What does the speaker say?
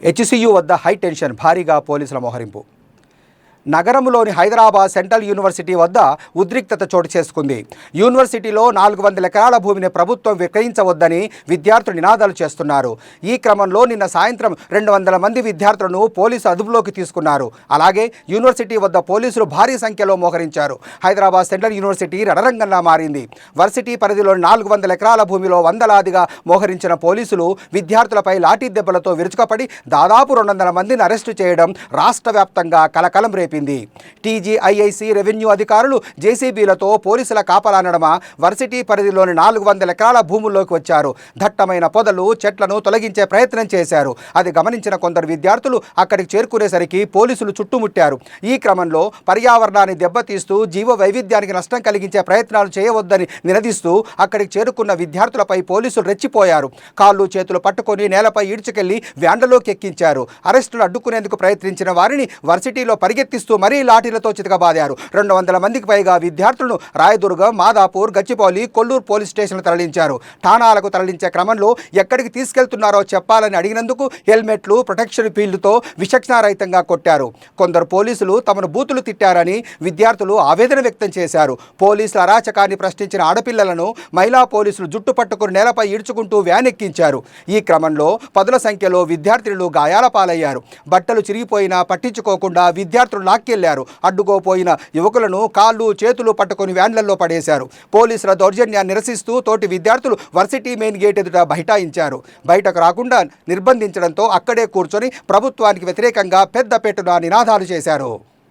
HCU వద్ద high tension, భారీగా పోలీసుల మోహరింపు. నగరంలోని హైదరాబాద్ సెంట్రల్ యూనివర్సిటీ వద్ద ఉద్రిక్తత చోటు చేసుకుంది. యూనివర్సిటీలో 400 ఎకరాల భూమిని ప్రభుత్వం విక్రయించవద్దని విద్యార్థులు నినాదాలు చేస్తున్నారు. ఈ క్రమంలో నిన్న సాయంత్రం 200 మంది విద్యార్థులను పోలీసు అదుపులోకి తీసుకున్నారు. అలాగే యూనివర్సిటీ వద్ద పోలీసులు భారీ సంఖ్యలో మోహరించారు. హైదరాబాద్ సెంట్రల్ యూనివర్సిటీ రణరంగంలా మారింది. వర్సిటీ పరిధిలోని 400 ఎకరాల భూమిలో వందలాదిగా మోహరించిన పోలీసులు విద్యార్థులపై లాఠీ దెబ్బలతో విరుచుకపడి దాదాపు 200 మందిని అరెస్టు చేయడం రాష్ట్ర వ్యాప్తంగా కలకలం రేపింది. టీజీఐఐసి రెవెన్యూ అధికారులు జేసీబీలతో పోలీసుల కాపలా నడమ వర్సిటీ పరిధిలోని 400 ఎకరాల భూముల్లోకి వచ్చారు. దట్టమైన పొదలు, చెట్లను తొలగించే ప్రయత్నం చేశారు. అది గమనించిన కొందరు విద్యార్థులు అక్కడికి చేరుకునేసరికి పోలీసులు చుట్టుముట్టారు. ఈ క్రమంలో పర్యావరణాన్ని దెబ్బతీస్తూ జీవ వైవిధ్యానికి నష్టం కలిగించే ప్రయత్నాలు చేయవద్దని నినదిస్తూ అక్కడికి చేరుకున్న విద్యార్థులపై పోలీసులు రెచ్చిపోయారు. కాళ్ళు చేతులు పట్టుకొని నేలపై ఈడ్చుకెళ్లి వ్యాన్లలోకి ఎక్కించారు. అరెస్టులు అడ్డుకునేందుకు ప్రయత్నించిన వారిని వర్సిటీలో పరిగెత్తిస్తూ మరీ లాఠీలతో చితకబాదారు. 200 మందికి పైగా విద్యార్థులను రాయదుర్గం, మాదాపూర్, గచ్చిబౌలి, కొల్లూరు పోలీస్ స్టేషన్లు తరలించారు. ఠాణాలకు తరలించే క్రమంలో ఎక్కడికి తీసుకెళ్తున్నారో చెప్పాలని అడిగినందుకు హెల్మెట్లు, ప్రొటెక్షన్ ఫీల్డ్తో విచక్షణారహితంగా కొట్టారు. కొందరు పోలీసులు తమను బూతులు తిట్టారని విద్యార్థులు ఆవేదన వ్యక్తం చేశారు. పోలీసుల అరాచకాన్ని ప్రశ్నించిన ఆడపిల్లలను మహిళా పోలీసులు జుట్టు పట్టుకుని నేలపై ఈడ్చుకుంటూ వ్యాన్ ఎక్కించారు. ఈ క్రమంలో పదుల సంఖ్యలో విద్యార్థులు గాయాల పాలయ్యారు. బట్టలు చిరిగిపోయినా పట్టించుకోకుండా విద్యార్థులు లాక్కెళ్లారు. అడ్డుకోపోయిన యువకులను కాళ్ళు చేతులు పట్టుకొని వ్యాన్లలో పడేశారు. పోలీసుల దౌర్జన్యాన్ని నిరసిస్తూ తోటి విద్యార్థులు వర్సిటీ మెయిన్ గేట్ ఎదుట బైఠాయించారు. బయటకు రాకుండా నిర్బంధించడంతో అక్కడే కూర్చొని ప్రభుత్వానికి వ్యతిరేకంగా పెద్ద పెట్టున నినాదాలు చేశారు.